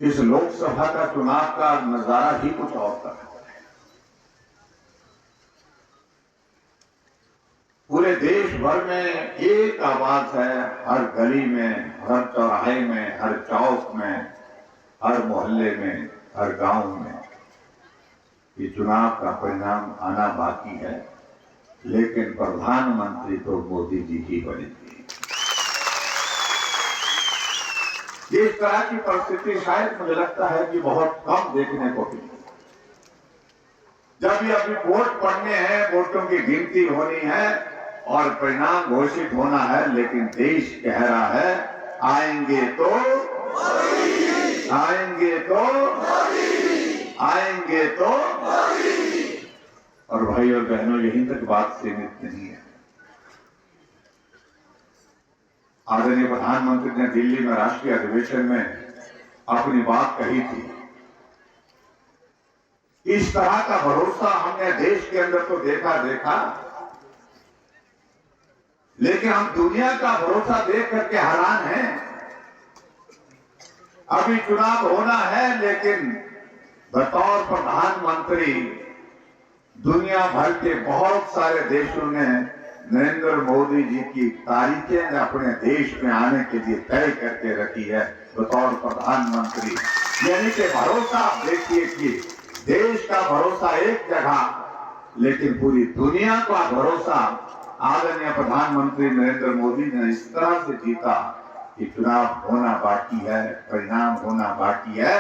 इस लोकसभा का चुनाव का नजारा ही कुछ और था। पूरे देश भर में एक आवाज है, हर गली में, हर चौराहे में, हर चौक में, हर मोहल्ले में, हर गांव में ये चुनाव का परिणाम आना बाकी है, लेकिन प्रधानमंत्री तो मोदी जी ही बनेंगे। इस तरह की परिस्थिति शायद मुझे लगता है कि बहुत कम देखने को मिली। जब ये अभी वोट पड़ने हैं, वोटों की गिनती होनी है और परिणाम घोषित होना है, लेकिन देश कह रहा है आएंगे तो आएंगे तो आएंगे तो। और भाई और बहनों, यहीं तक बात सीमित नहीं है। आदरणीय प्रधानमंत्री ने दिल्ली में राष्ट्रीय अधिवेशन में अपनी बात कही थी। इस तरह का भरोसा हमने देश के अंदर तो देखा, लेकिन हम दुनिया का भरोसा देख करके हैरान हैं। अभी चुनाव होना है, लेकिन बतौर प्रधानमंत्री दुनिया भर के बहुत सारे देशों ने नरेंद्र मोदी जी की तारीखें अपने देश में आने के लिए तय करके रखी है बतौर प्रधानमंत्री। यानी कि भरोसा आप देखिए कि देश का भरोसा एक जगह, लेकिन पूरी दुनिया का भरोसा आदरणीय प्रधानमंत्री नरेंद्र मोदी ने इस तरह से जीता कि चुनाव होना बाकी है, परिणाम होना बाकी है,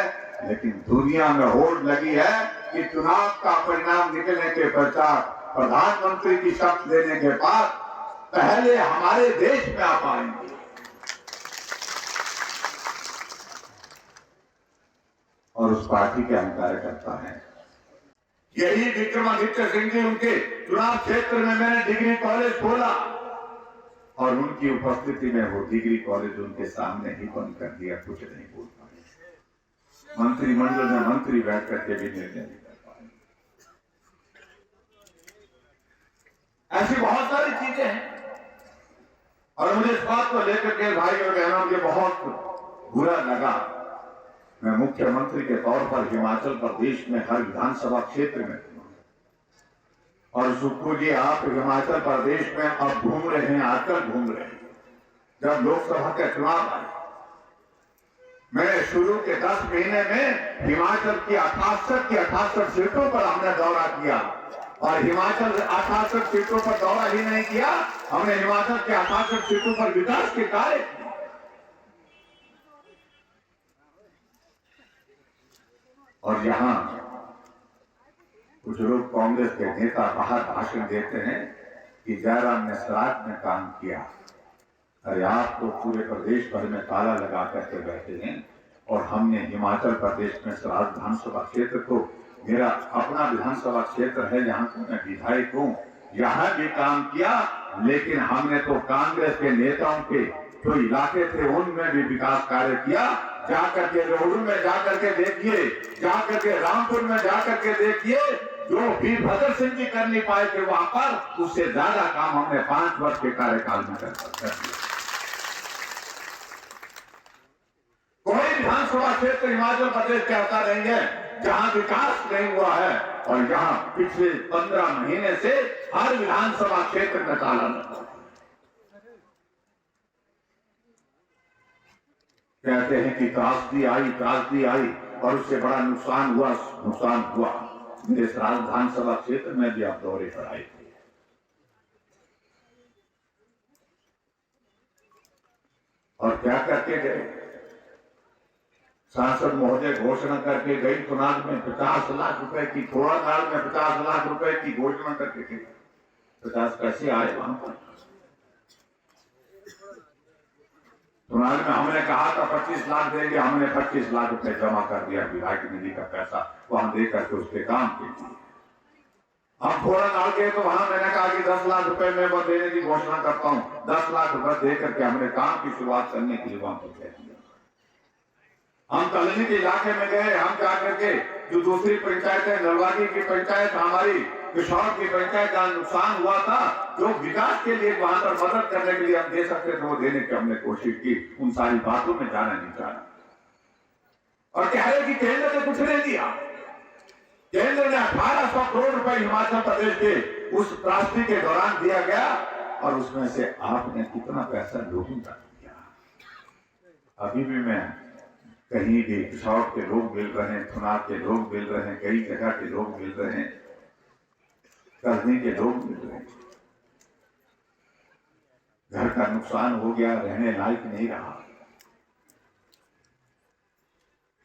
लेकिन दुनिया में होड़ लगी है कि चुनाव का परिणाम निकलने के पश्चात प्रधानमंत्री की शपथ लेने के बाद पहले हमारे देश में आ पाएंगे। और उस पार्टी के हम कार्यकर्ता हैं। यही विक्रमादित्य सिंह जी, उनके चुनाव क्षेत्र में मैंने डिग्री कॉलेज खोला और उनकी उपस्थिति में वो डिग्री कॉलेज उनके सामने ही बंद कर दिया, कुछ नहीं बोल पाए। मंत्रिमंडल में मंत्री बैठ करके भी निर्णय नहीं कर पाए। ऐसी बहुत सारी चीजें हैं और मुझे इस बात को लेकर के भाई और बहनों के बहुत बुरा लगा। मैं मुख्यमंत्री के तौर पर हिमाचल प्रदेश में हर विधानसभा क्षेत्र में, और सुखू जी आप हिमाचल प्रदेश में अब घूम रहे हैं, आकर घूम रहे हैं। जब लोकसभा का चुनाव आए, मैं शुरू के 10 महीने में हिमाचल की 68 सीटों पर हमने दौरा किया और हिमाचल 68 सीटों पर दौरा ही नहीं किया, हमने हिमाचल के 68 सीटों पर विकास के कार्य किए। और यहां कुछ लोग कांग्रेस के नेता बाहर भाषण देते हैं कि जयराम ने सराज में काम किया। अरे आप तो पूरे प्रदेश भर में ताला लगा करके बैठे हैं और हमने हिमाचल प्रदेश में सराज विधानसभा क्षेत्र को, मेरा अपना विधानसभा क्षेत्र है, यहाँ को मैं विधायक हूँ, यहाँ भी काम किया, लेकिन हमने तो कांग्रेस के नेताओं के जो इलाके थे उनमें भी विकास कार्य किया। जाकर के रोहडू में जाकर के देखिए, जाकर के रामपुर में जाकर के देखिए, जो वीरभद्र सिंह जी कर नहीं पाए थे वहां पर, उससे ज्यादा काम हमने 5 वर्ष के कार्यकाल में कर दिया। कोई विधानसभा क्षेत्र हिमाचल प्रदेश के ऐसा नहीं है जहां विकास नहीं हुआ है, और जहां पिछले 15 महीने से हर विधानसभा क्षेत्र में ताला लगा। कहते हैं कि त्रासदी आई और उससे बड़ा नुकसान हुआ। मेरे विधानसभा क्षेत्र में भी आप दौरे पर आए थे। और क्या करके गए? सांसद महोदय घोषणा करके गई चुनाव में 50 लाख रुपए की, थोड़ा काल में 50 लाख रुपए की घोषणा करके गई। 50 कैसे आए वहां पर? चुनाव में हमने कहा था 25 लाख देंगे, हमने 25 लाख रुपए जमा कर दिया, विधायक निधि का पैसा वहां दे करके उसके काम के लिए। हम थोड़ा काल गए तो वहां मैंने कहा कि 10 लाख रुपए में वो देने की घोषणा करता हूं। 10 लाख रुपए दे करके हमने काम की शुरुआत करने के लिए वहां पर कह दिया। हम कॉलोनी के इलाके में गए, हम जाकर के जो दूसरी पंचायत है, नलवाड़ी की पंचायत, हमारी किशोर की पंचायत, जहां नुकसान हुआ था, जो विकास के लिए वहां पर मदद करने के लिए हम दे सकते थे, वो देने की हमने कोशिश की। उन सारी बातों में जाना नहीं चाहा। और कह रहे कि केंद्र ने कुछ नहीं दिया। केंद्र ने 1800 करोड़ रुपए हिमाचल प्रदेश के उस त्रासदी के दौरान दिया गया और उसमें से आपने कितना पैसा लोगों तक दिया। अभी भी मैं कहीं भी पिछौर के लोग मिल रहे हैं, थुनार के लोग मिल रहे हैं, कई जगह के लोग मिल रहे हैं, करनी के लोग मिल रहे हैं। घर का नुकसान हो गया, रहने लायक नहीं रहा,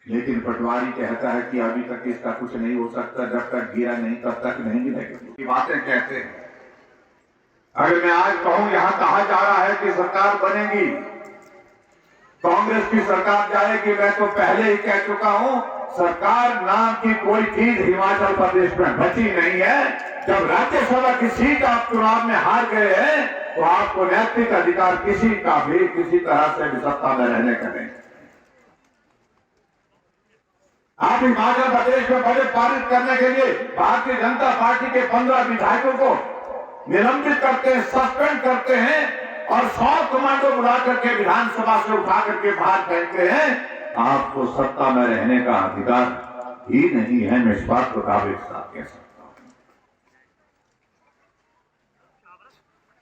लेकिन पटवारी कहता है कि अभी तक इसका कुछ नहीं हो सकता, जब तक गिरा नहीं तब तक नहीं गिरेगा। बातें कहते हैं। अगर मैं आज कहूं यहां कहा जा रहा है कि सरकार बनेगी, कांग्रेस की सरकार जाएगी, मैं तो पहले ही कह चुका हूं सरकार नाम की कोई चीज हिमाचल प्रदेश में बची नहीं है। जब राज्यसभा की सीट आप चुनाव में हार गए हैं तो आपको नैतिक अधिकार किसी का भी किसी तरह से भी सत्ता में रहने का नहीं। आप हिमाचल प्रदेश में बजट पारित करने के लिए भारतीय जनता पार्टी के 15 विधायकों को निलंबित करते हैं, सस्पेंड करते हैं और 100 कमांडो बुला करके विधानसभा से उठा करके बाहर फेंकते हैं। आपको सत्ता में रहने का अधिकार ही नहीं है। मैं इस बात को दावे के साथ कह सकता हूं।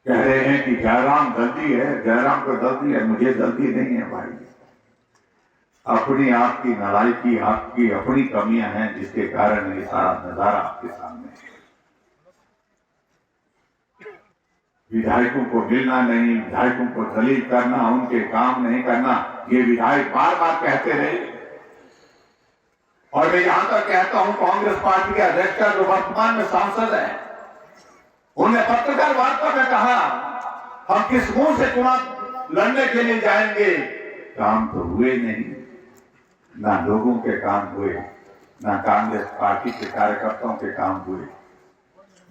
कह रहे हैं कि जयराम जल्दी है, जयराम को जल्दी है, मुझे जल्दी नहीं है भाई। अपनी आपकी नालायकी, आपकी अपनी कमियां हैं जिसके कारण ये सारा नजारा आपके सामने है। विधायकों को मिलना नहीं, विधायकों को दलील करना, उनके काम नहीं करना, ये विधायक बार बार कहते रहे। और मैं यहां तक कहता हूं कांग्रेस पार्टी के अध्यक्ष जो वर्तमान में सांसद है, उन्हें पत्रकार वार्ता में कहा हम किस मुंह से चुनाव लड़ने के लिए जाएंगे। काम तो हुए नहीं, ना लोगों के काम हुए, ना कांग्रेस पार्टी के कार्यकर्ताओं के काम हुए,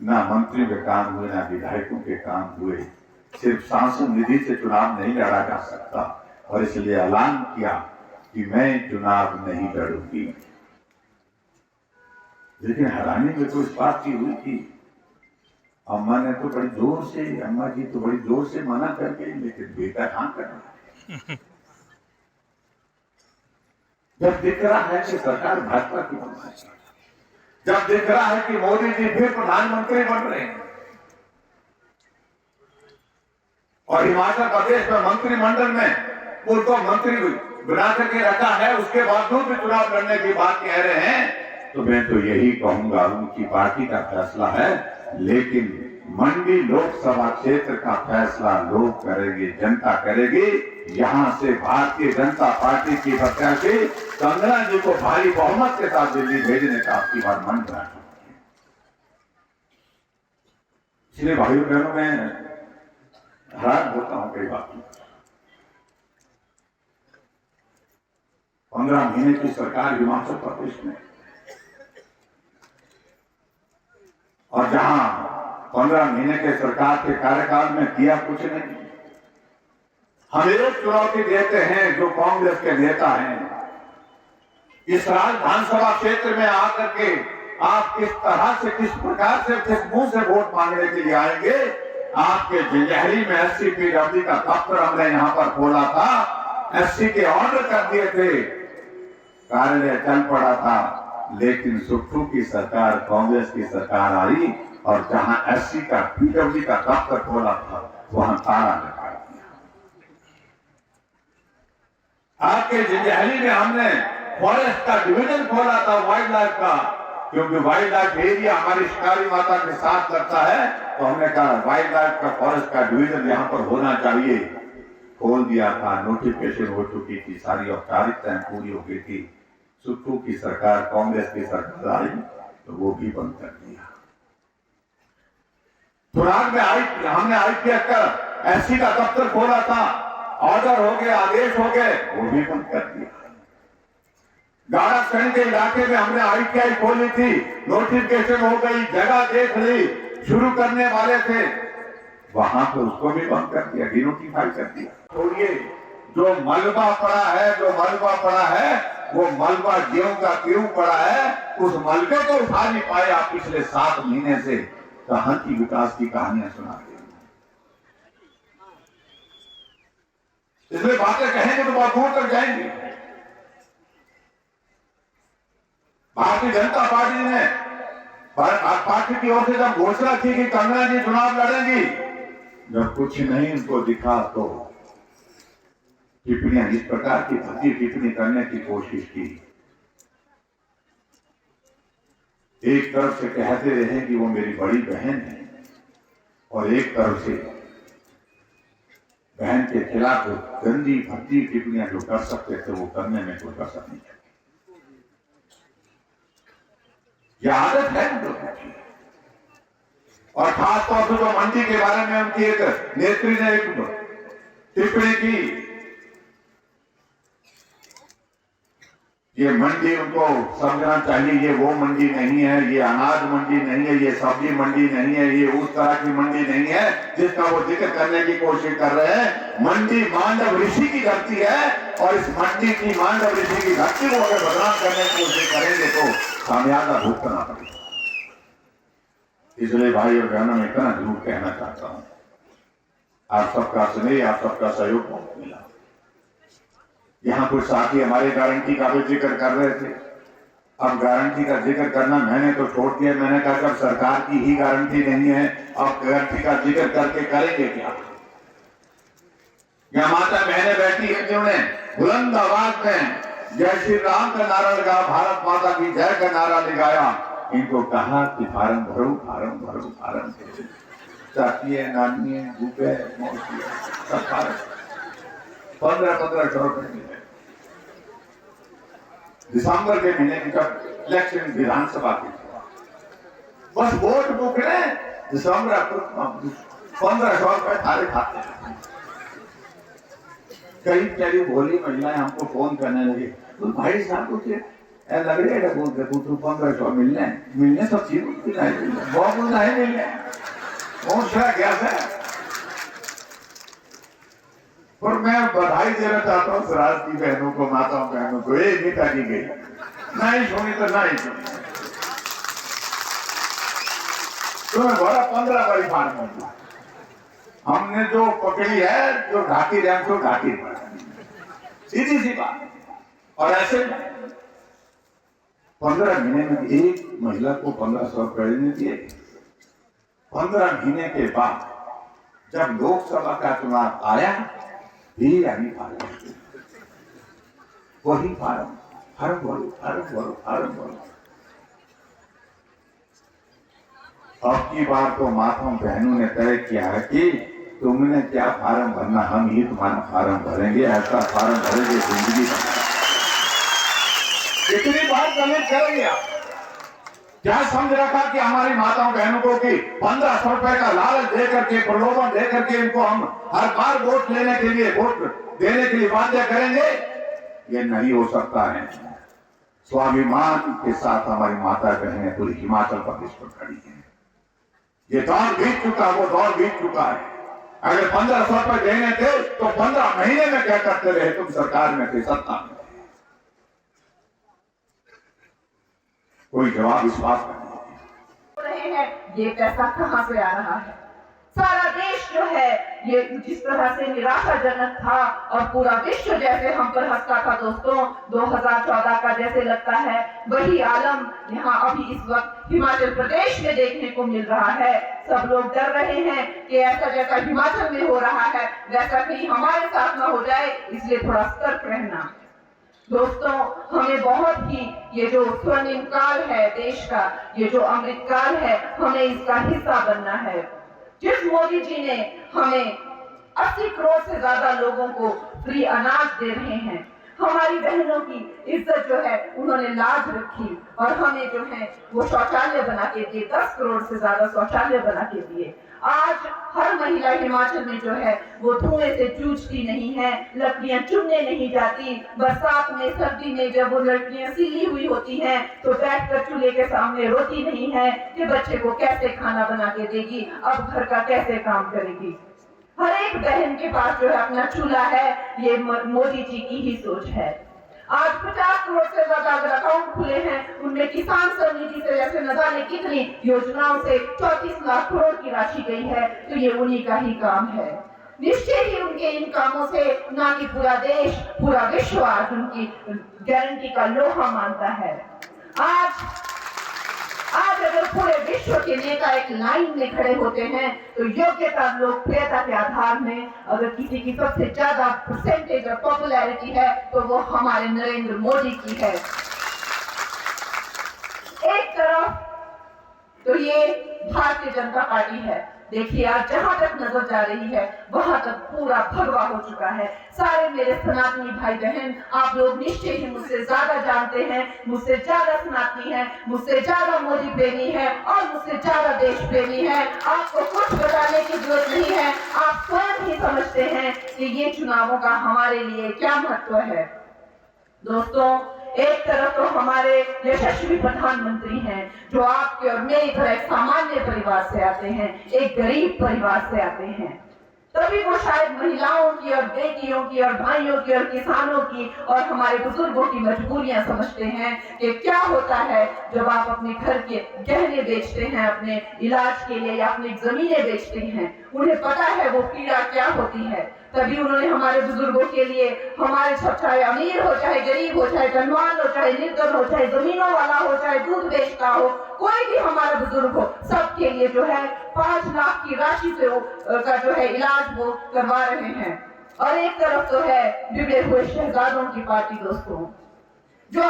ना मंत्रियों के काम हुए, ना विधायकों के काम हुए। सिर्फ सांसद निधि से चुनाव नहीं लड़ा जा सकता और इसलिए ऐलान किया कि मैं चुनाव नहीं लड़ूंगी। लेकिन हैरानी में तो इस बात की हुई थी, अम्मा ने तो बड़ी जोर से, अम्मा जी तो बड़ी जोर से मना कर गई, लेकिन बेटा हाँ कर रहा है। जब दिख रहा है कि सरकार भाजपा की बन रही है, जब दिख रहा है कि मोदी जी फिर प्रधानमंत्री बन रहे हैं और हिमाचल प्रदेश में मंत्रिमंडल में उनको मंत्री बना करके रखा है, उसके बावजूद भी चुनाव लड़ने की बात कह रहे हैं, तो मैं तो यही कहूंगा उनकी पार्टी का फैसला है, लेकिन मंडी लोकसभा क्षेत्र का फैसला लोग करेंगे, जनता करेगी। यहां से भारतीय जनता पार्टी की प्रत्याशी कंगना जी को भारी बहुमत के साथ दिल्ली भेजने का आपकी बार मन बना। इसलिए भाइयों बहनों में हैरान होता हूं कई बात। 15 महीने की सरकार हिमाचल प्रदेश में, और जहां 15 महीने के सरकार के कार्यकाल में किया कुछ नहीं। हम एक चुनौती देते हैं जो कांग्रेस के नेता हैं, इस विधानसभा क्षेत्र में आकर के आप किस तरह से, किस प्रकार से, किस मुंह से वोट मांगने के लिए आएंगे। आपके जंजैहली में SCPW का दफ्तर हमने यहां पर खोला था, SC के ऑर्डर कर दिए थे, कार्यालय चल पड़ा था, लेकिन सुट्ठू की सरकार, कांग्रेस की सरकार आई और जहां SC का PW का दफ्तर खोला था वहां ताला लगा दिया। आपके जंजैहली में हमने फॉरेस्ट का डिवीजन खोला था, वाइल्ड लाइफ का, क्योंकि वाइल्ड लाइफ एरिया हमारी शिकारी माता के साथ लगता है, तो हमने कहा वाइल्ड लाइफ का फॉरेस्ट का डिवीजन यहां पर होना चाहिए। खोल दिया था, नोटिफिकेशन हो चुकी थी, सारी औपचारिकताएं पूरी हो गई थी। सुट्ठू की सरकार, कांग्रेस की सरकार आई तो वो भी बंद कर दिया। चुनाव में हमने IPF का SC का दफ्तर खोला था, ऑर्डर हो गए, आदेश हो गए, वो भी बंद कर दिया। गाड़ासैंण के इलाके में हमने ITI खोली थी, नोटिफिकेशन हो गई, जगह देख ली, शुरू करने वाले थे, वहां तो उसको भी बंद कर दिया, डिनोटिफाई कर दिया। छोड़िए, जो मलबा पड़ा है, जो मलबा पड़ा है, वो मलबा ज्यों का त्यों पड़ा है, उस मलबे को उठा नहीं पाए आप पिछले 7 महीने से। कहां की विकास की कहानियां सुना रहे हैं। इसलिए बातें कहेंगे तो बहुत दूर तक जाएंगे। भारतीय जनता पार्टी ने पार्टी की ओर से जब घोषणा की कि कंगना जी चुनाव लड़ेंगी, जब कुछ नहीं उनको दिखा तो टिप्पणियां इस प्रकार की भद्दी टिप्पणी करने की कोशिश की। एक तरफ से कहते रहे कि वो मेरी बड़ी बहन है और एक तरफ से बहन के खिलाफ गंदी भद्दी टिप्पणियां जो कर सकते थे वो करने में कोई कसर नहीं है। यह आदत है हम लोगों की। और खासतौर से जो मंडी के बारे में उनकी एक नेत्री ने एक टिप्पणी की, ये मंडी उनको समझना चाहिए, ये वो मंडी नहीं है, ये अनाज मंडी नहीं है, ये सब्जी मंडी नहीं है, ये उस तरह की मंडी नहीं है जिसका वो जिक्र करने की कोशिश कर रहे हैं। मंडी मांडव ऋषि की धरती है और इस मंडी की मांडव ऋषि की धरती को अगर बदनाम करने की कोशिश करेंगे तो खामियाजा भुगतना पड़ेगा। इसलिए भाई और बहनों में इतना जरूर कहना चाहता हूं, आप सबका स्नेह, आप सबका सहयोग बहुत मिला। यहां कुछ साथी हमारे गारंटी का भी जिक्र कर रहे थे। अब गारंटी का जिक्र करना मैंने तो छोड़ दिया। मैंने कहा जब सरकार की ही गारंटी नहीं है, अब गारंटी का जिक्र करके करेंगे क्या? यहाँ माता बहनें बैठी है जिन्होंने बुलंद आवाज में जय श्री राम का नारा लगाया, भारत माता की जय का नारा लगाया। इनको कहा कि फार्म भरो, फार्म भरो, फार्म भरो। चाची है, नानी है, भूपे है, मौसी है, सब फार्म 1500 रुपए मिले। दिसंबर के महीने की जब इलेक्शन विधानसभा की, बस वोट बुकने दिसंबर 1500 रुपए थारे खाते हैं। कई कई भोली महिलाएं हमको फोन करने लगी, तो भाई साहब कुछ लग रही है बोलते तू 1500 मिलने सब चीज बहुत नहीं मिलने गया था। और मैं बधाई देना चाहता हूँ राज की बहनों को, माताओं बहनों को। एक नेता की गई नहीं सुनी तो नहीं सुनी, तुम्हें बड़ा 15 बड़ी फार्म हमने जो पकड़ी है, जो घाटी रैंक को घाटी पर, सीधी सी बात। और ऐसे 15 महीने में एक महिला को 1500 रुपए दिए। 15 महीने के बाद जब लोकसभा का चुनाव आया, यानी फार्म वही फार्म भरो। अब की बार तो माताओं बहनों ने तय किया है कि तुमने क्या फार्म भरना, हम ही तुम्हारा फार्म भरेंगे। ऐसा फार्म भरेंगे जिंदगी भर। कितनी बार कमेंट करेंगे आप? क्या समझ रखा कि हमारी माताओं बहनों को कि 1500 रुपए का लालच दे करके, प्रलोभन दे करके इनको हम हर बार वोट लेने के लिए, वोट देने के लिए बाध्य करेंगे? ये नहीं हो सकता है। स्वाभिमान के साथ हमारी माता बहनें पूरी हिमाचल प्रदेश पर खड़ी हैं। ये दौर बीत चुका, वो दौर बीत चुका है। अगर 1500 रुपए देने थे तो 15 महीने में क्या करते रहे? तुम सरकार में थे, सत्ता में। कोई जवाब इस बात का नहीं है। ये पैसा कहां से आ रहा है? सारा देश जो है ये जिस तरह से निराशाजनक था और पूरा विश्व जैसे हम पर हंसता था दोस्तों, 2014 का जैसे लगता है, वही आलम यहाँ अभी इस वक्त हिमाचल प्रदेश में देखने को मिल रहा है। सब लोग डर रहे हैं कि ऐसा जैसा हिमाचल में हो रहा है वैसा कहीं हमारे साथ न हो जाए, इसलिए थोड़ा सतर्क रहना। दोस्तों, हमें बहुत ही ये जो स्वर्णिम काल है देश का, ये जो अमृत काल है, हमें इसका हिस्सा बनना है। जिस मोदी जी ने हमें 80 करोड़ से ज्यादा लोगों को फ्री अनाज दे रहे हैं, हमारी बहनों की इज्जत जो है उन्होंने लाज रखी और हमें जो है वो शौचालय बना के दिए, 10 करोड़ से ज्यादा शौचालय बना के दिए। आज हर महिला हिमाचल में जो है वो धुएं से जूझती नहीं है, लकड़ियां चुनने नहीं जाती। बरसात में, सर्दी में जब वो लकड़ियां सीली हुई होती हैं तो बैठकर चूल्हे के सामने रोती नहीं है कि बच्चे को कैसे खाना बना के देगी, अब घर का कैसे काम करेगी। हर एक बहन के पास जो है अपना चूल्हा है। ये मोदी जी की ही सोच है। आज 50 करोड़ से ज्यादा अगर अकाउंट खुले हैं, उनमें किसान समिति से जैसे न जाने कितनी योजनाओं से 34 लाख करोड़ की राशि गई है, तो ये उन्हीं का ही काम है। निश्चय ही उनके इन कामों से ना कि पूरा देश, पूरा विश्व आज उनकी गारंटी का लोहा मानता है। आज अगर पूरे विश्व के नेता एक लाइन में खड़े होते हैं तो योग्यता लोकप्रियता के आधार में अगर किसी की सबसे ज्यादा परसेंटेज और पॉपुलैरिटी है तो वो हमारे नरेंद्र मोदी की है। एक तरफ तो ये भारतीय जनता पार्टी है, देखिए आज जहां तक नजर जा रही है वहां तक पूरा भगवा हो चुका है। सारे मेरे सनातनी भाई बहन, आप लोग निश्चय ही मुझसे ज्यादा जानते हैं, मुझसे ज्यादा सनातनी है, मुझसे ज्यादा मोदी प्रेमी है और मुझसे ज्यादा देश प्रेमी है। आपको कुछ बताने की जरूरत नहीं है, आप स्वयं ही समझते हैं कि ये चुनावों का हमारे लिए क्या महत्व है। दोस्तों, एक तरफ तो हमारे यशस्वी प्रधानमंत्री हैं जो आपके और मेरी तरह एक सामान्य परिवार से आते हैं, एक गरीब परिवार से आते हैं, तभी वो शायद महिलाओं की और बेटियों की और भाइयों की और किसानों की और हमारे बुजुर्गों की मजबूरियां समझते हैं कि क्या होता है जब आप अपने घर के गहने बेचते हैं, अपने इलाज के लिए या अपनी जमीनें बेचते हैं। उन्हें पता है वो पीड़ा क्या होती है, तभी उन्होंने हमारे बुजुर्गों के लिए, हमारे चाहे अमीर हो चाहे गरीब हो, चाहे धनवान हो चाहे निर्धन हो, चाहे जमीनों वाला हो चाहे दूध बेचता हो, कोई भी हमारा बुजुर्ग हो, सबके लिए जो है 5 लाख की राशि से का जो है इलाज वो करवा रहे हैं। और एक तरफ तो है बिगड़े हुए शहजादों की पार्टी दोस्तों, जो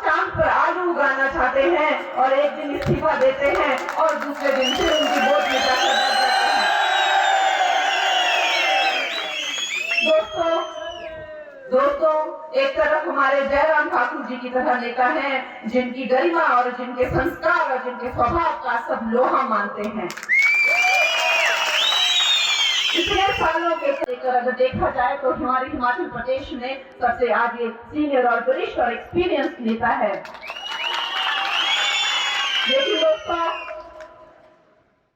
चांद पर आलू उगाना चाहते हैं और एक दिन इस्तीफा देते हैं और दूसरे दिन फिर उनकी वोट में जाकर बैठ जाते हैं। दोस्तों, एक तरफ हमारे जयराम ठाकुर जी की तरह नेता हैं जिनकी गरिमा और जिनके संस्कार और जिनके स्वभाव का सब लोहा मानते हैं। इतने सालों के लेकर अगर देखा जाए तो हमारे हिमाचल प्रदेश में सबसे आगे सीनियर और वरिष्ठ और एक्सपीरियंस नेता है।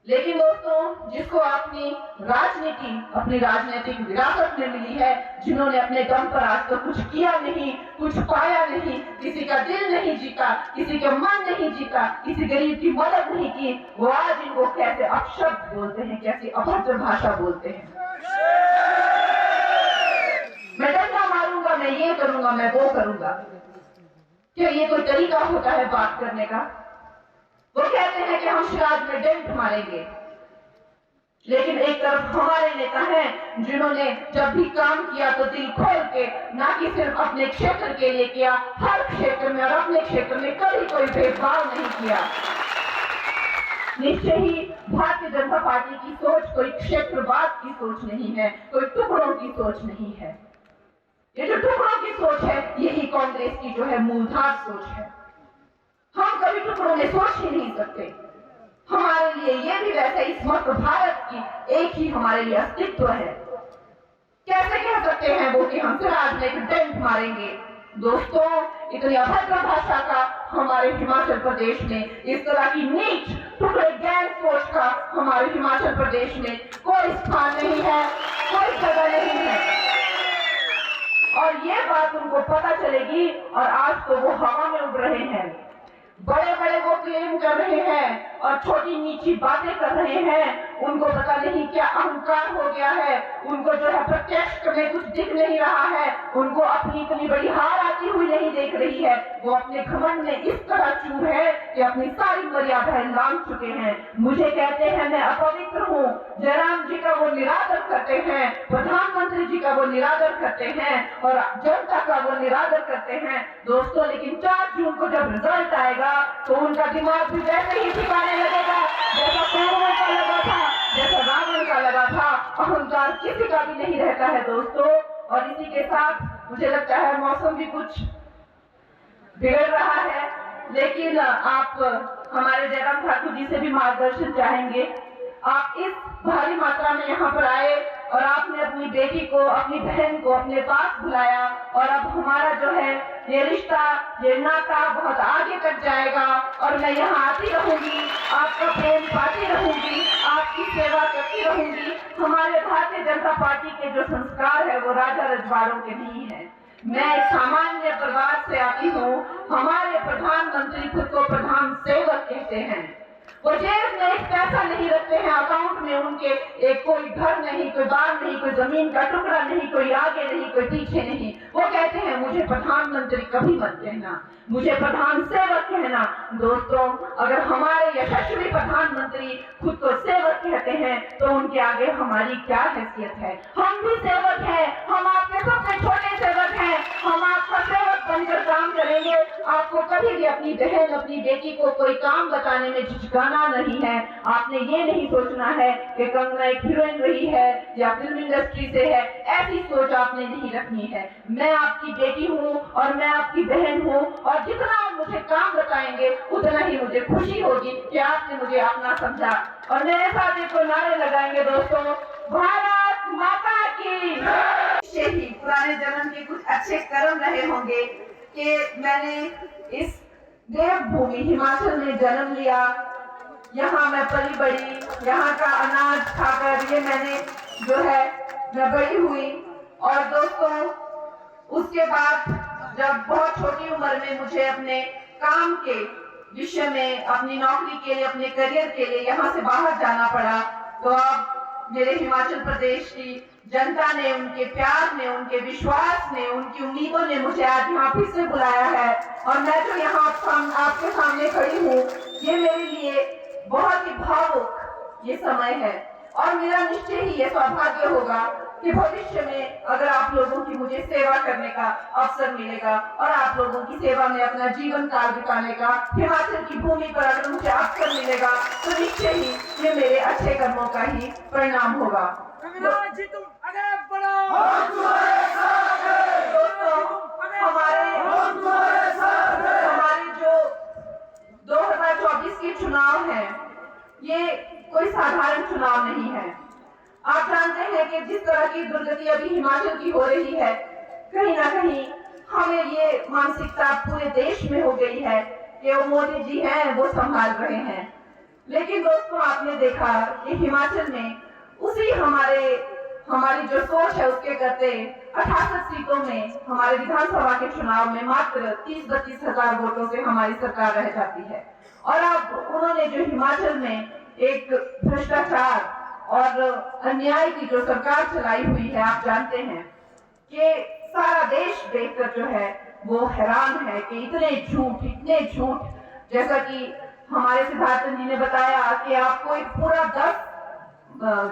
लेकिन दोस्तों, जिसको अपनी राजनीतिक विरासत में मिली है, जिन्होंने अपने दम पर आज तक कुछ किया नहीं, कुछ पाया नहीं, किसी का दिल नहीं जीता, किसी का मन नहीं जीता, किसी गरीब की मदद नहीं की, वो आज इनको कैसे अपशब्द बोलते हैं, कैसी अभद्र भाषा बोलते हैं। मैं डंडा मारूंगा, मैं ये करूंगा, मैं वो करूंगा। क्या ये कोई तरीका होता है बात करने का? वो कहते हैं कि हम शिराज में डेंट मारेंगे, लेकिन एक तरफ हमारे नेता हैं जिन्होंने जब भी काम किया तो दिल खोल के, ना कि सिर्फ अपने क्षेत्र के लिए किया, हर क्षेत्र में और अपने क्षेत्र में कभी कोई भेदभाव नहीं किया। निश्चय ही भारतीय जनता पार्टी की सोच कोई क्षेत्रवाद की सोच नहीं है, कोई टुकड़ों की सोच नहीं है। ये जो टुकड़ों की सोच है, यही कांग्रेस की जो है मूलधार सोच है। हम कभी टुकड़ों में सोच ही नहीं सकते। हमारे लिए ये भी वैसे इस मस्त भारत की एक ही हमारे लिए अस्तित्व है। कैसे कह सकते हैं वो कि हम सिराज में एक डेंट मारेंगे? दोस्तों, इतनी अभद्र भाषा का हमारे हिमाचल प्रदेश में, इस तरह की नीच टुकड़े गैंग सोच का हमारे हिमाचल प्रदेश में कोई स्थान नहीं है, कोई जगह नहीं है। और ये बात उनको पता चलेगी और आज तो वो हवा में उड़ रहे हैं, बड़े बड़े वो क्लेम कर रहे हैं और छोटी नीची बातें कर रहे हैं। उनको पता नहीं क्या अहंकार हो गया है, उनको जो है प्रत्यक्ष में कुछ दिख नहीं रहा है, उनको अपनी इतनी बड़ी हार आती हुई नहीं देख रही है। वो अपने घमंड में इस तरह चूर है कि अपनी सारी मर्यादाएं लांघ चुके हैं। मुझे कहते हैं मैं अपवित्र हूँ, जयराम जी का वो निरादर करते हैं, प्रधानमंत्री जी का वो निरादर करते हैं और जनता का वो निरादर करते हैं। दोस्तों, लेकिन 4 जून को जब रिजल्ट आएगा तो उनका दिमाग भी वैसे ही ठिकाने लगेगा जैसा कौरवों का लगा था, जैसा रावण का लगा था। अहंकार किसी का भी नहीं रहता है दोस्तों। और इसी के साथ मुझे लगता है मौसम भी कुछ बिगड़ रहा है, लेकिन आप हमारे जयराम ठाकुर जी से भी मार्गदर्शन चाहेंगे। आप इस भारी मात्रा में यहाँ पर आए और आपने अपनी बेटी को, अपनी बहन को अपने पास बुलाया और अब हमारा जो है ये रिश्ता, ये नाता बहुत आगे तक जाएगा और मैं यहाँ आती रहूंगी, आपका प्रेम पाती रहूंगी, आपकी सेवा करती रहूंगी। हमारे भारतीय जनता पार्टी के जो संस्कार है वो राजा रजवाड़ों के नहीं है। मैं एक सामान्य परिवार से आती हूँ। हमारे प्रधानमंत्री खुद को प्रधान सेवक कहते हैं। वो जेब में एक पैसा नहीं रखते हैं, अकाउंट में उनके एक कोई घर नहीं, कोई बार नहीं, कोई जमीन का टुकड़ा नहीं, कोई आगे नहीं, कोई पीछे नहीं। वो कहते हैं मुझे प्रधानमंत्री कभी मत कहना, मुझे प्रधान सेवक कहना। दोस्तों, अगर हमारे यशस्वी प्रधानमंत्री खुद को सेवक कहते हैं तो उनके आगे हमारी क्या हैसियत है। हम भी सेवक हैं, हम आपके सबसे छोटे सेवक हैं। हम आपका सेवक बनकर काम करेंगे। आपको कभी भी अपनी बहन, अपनी बेटी को कोई काम बताने में झिझकाना नहीं है। आपने ये नहीं सोचना है कि कंगना एक हीरोइन रही है या फिल्म इंडस्ट्री से है, ऐसी सोच आपने नहीं रखनी है। मैं आपकी बेटी हूँ और मैं आपकी बहन हूँ, और जितना आप मुझे काम बताएंगे उतना ही मुझे खुशी होगी कि आपने मुझे अपना समझा। और मेरे साथ एक नारे लगाएंगे दोस्तों, भारत माता की। ही पुराने जन्म के कुछ अच्छे कर्म रहे होंगे कि मैंने इस देवभूमि हिमाचल में जन्म लिया। यहाँ मैं पली बड़ी, यहाँ का अनाज खाकर ये मैंने जो है मैं बड़ी हुई। और दोस्तों, उसके बाद जब बहुत छोटी उम्र में मुझे अपने काम के विषय में, अपनी नौकरी के लिए, अपने करियर के लिए यहाँ से बाहर जाना पड़ा, तो अब मेरे हिमाचल प्रदेश की जनता ने, उनके प्यार ने, उनके विश्वास ने, उनकी उम्मीदों ने मुझे आज यहाँ फिर से बुलाया है। और मैं जो यहाँ आपके सामने खड़ी हूँ, ये मेरे लिए बहुत ही भावुक ये समय है। और मेरा निश्चय ही ये सौभाग्य होगा कि भविष्य में अगर आप लोगों की मुझे सेवा करने का अवसर मिलेगा और आप लोगों की सेवा में अपना जीवन काल बिताने का हिमाचल की भूमि पर अगर मुझे अवसर मिलेगा, तो निश्चय ही ये मेरे अच्छे कर्मों का ही परिणाम होगा। दोस्तों, हमारे जो 2024 के चुनाव हैं, ये कोई साधारण चुनाव नहीं है। आप जानते हैं कि जिस तरह की दुर्गति अभी हिमाचल की हो रही है, कहीं ना कहीं हमें ये मानसिकता पूरे देश में हो गई है कि वो मोदी जी हैं, वो संभाल रहे हैं। लेकिन दोस्तों, आपने देखा कि हिमाचल में उसी हमारी जो सोच है उसके करते 68 सीटों में हमारे विधानसभा के चुनाव में मात्र 30-32 हजार वोटों से हमारी सरकार रह जाती है। और अब उन्होंने जो हिमाचल में एक भ्रष्टाचार और अन्याय की जो सरकार चलाई हुई है, आप जानते हैं कि सारा देश देखकर जो है वो हैरान है कि इतने झूठ, जैसा कि हमारे सिद्धार्थ जी ने बताया कि आपको एक पूरा 10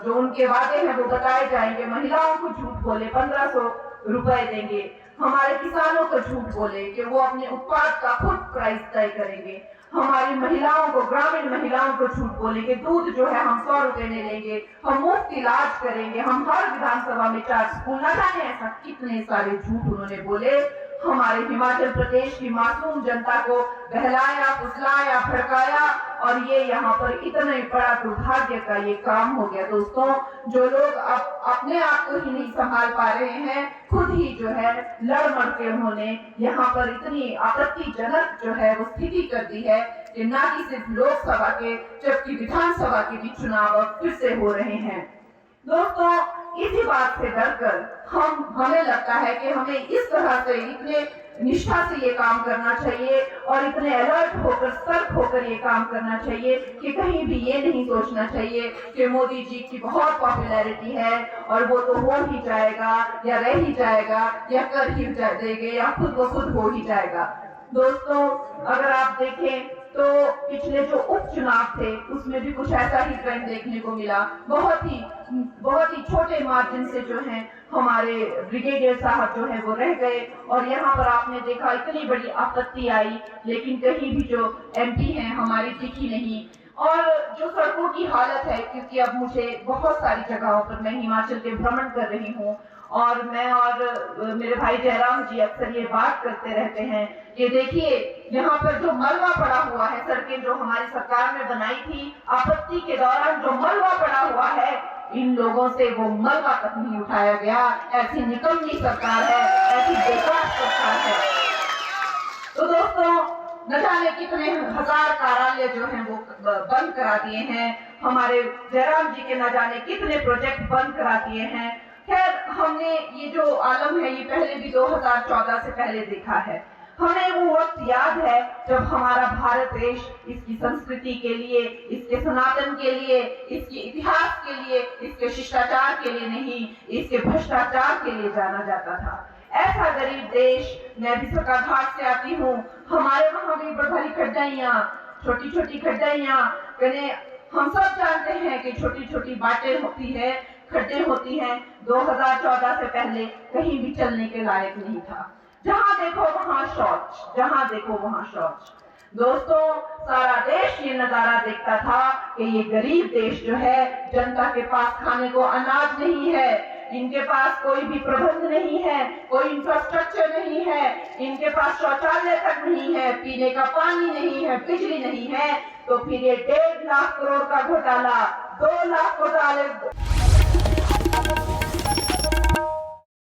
जो उनके वादे हैं वो बताए जाएंगे। महिलाओं को झूठ बोले 1500 रुपए देंगे, हमारे किसानों को झूठ बोले कि वो अपने उत्पाद का खुद प्राइस तय करेंगे, हमारी महिलाओं को, ग्रामीण महिलाओं को झूठ बोले कि दूध जो है हम 100 रुपए में लेंगे, हम मुफ्त इलाज करेंगे, हम हर विधानसभा में 4 स्कूल, ना जाने ऐसा कितने सारे झूठ उन्होंने बोले। हमारे हिमाचल प्रदेश की मासूम जनता को बहलाया, फुसलाया, भड़काया, और ये यहाँ पर इतना बड़ा दुर्भाग्य का ये काम हो गया। दोस्तों, जो लोग अब अपने आप को ही नहीं संभाल पा रहे हैं, खुद ही जो है लड़ मड़ के उन्होंने यहाँ पर इतनी आपत्तिजनक जो है वो स्थिति कर दी है कि ना कि सिर्फ लोकसभा के, जबकि विधानसभा के भी चुनाव अब फिर से हो रहे हैं। दोस्तों, इसी बात से डरकर हमें लगता है कि हमें इस तरह से इतने निष्ठा से ये काम करना चाहिए और इतने अलर्ट होकर, सतर्क होकर ये काम करना चाहिए कि कहीं भी ये नहीं सोचना चाहिए कि मोदी जी की बहुत पॉपुलैरिटी है और वो तो हो ही जाएगा या रह ही जाएगा या कर ही देंगे या खुद ब खुद हो ही जाएगा। दोस्तों, अगर आप देखें तो पिछले जो उपचुनाव थे उसमें भी कुछ ऐसा ही ट्रेंड देखने को मिला। बहुत ही छोटे मार्जिन से जो है हमारे ब्रिगेडियर साहब जो है वो रह गए, और यहाँ पर आपने देखा इतनी बड़ी आपत्ति आई, लेकिन कहीं भी जो एमपी हैं हमारी दिखी नहीं। और जो सड़कों की हालत है, क्योंकि अब मुझे बहुत सारी जगहों पर मैं हिमाचल के भ्रमण कर रही हूँ, और मैं और मेरे भाई जयराम जी अक्सर ये बात करते रहते हैं कि देखिए यहाँ पर जो मलबा पड़ा हुआ है, सड़कें जो हमारी सरकार ने बनाई थी आपत्ति के दौरान जो मलबा पड़ा हुआ है, इन लोगों से वो मलबा तक नहीं उठाया गया। ऐसी निकम्मी सरकार है, ऐसी बेकार सरकार है। तो दोस्तों, न जाने कितने हजार कार्यालय जो हैं वो बंद करा दिए हैं, हमारे जयराम जी के न जाने कितने प्रोजेक्ट बंद करा दिए हैं। खैर, हमने ये जो आलम है ये पहले भी 2014 से पहले देखा है। हमें वो वक्त याद है जब हमारा भारत देश इसकी संस्कृति के लिए, इसके सनातन के लिए, इसके इतिहास के लिए, इसके शिष्टाचार के लिए नहीं, इसके भ्रष्टाचार के लिए जाना जाता था। ऐसा गरीब देश मैं भी सरकार घाट से आती हूँ, हमारे वहाँ भी बड़ी खड्डाइयाँ, छोटी छोटी खड्डाइयाँ, कने हम सब जानते हैं कि छोटी छोटी बातें होती है, खड्डे होती हैं। 2014 से पहले कहीं भी चलने के लायक नहीं था। जहाँ देखो वहाँ शौच, जहाँ देखो वहाँ शौच। दोस्तों, सारा देश ये नजारा देखता था कि ये गरीब देश जो है, जनता के पास खाने को अनाज नहीं है, इनके पास कोई भी प्रबंध नहीं है, कोई इंफ्रास्ट्रक्चर नहीं है, इनके पास शौचालय तक नहीं है, पीने का पानी नहीं है, बिजली नहीं है। तो फिर ये 1.5 लाख करोड़ का घोटाला, 2 लाख घोटाले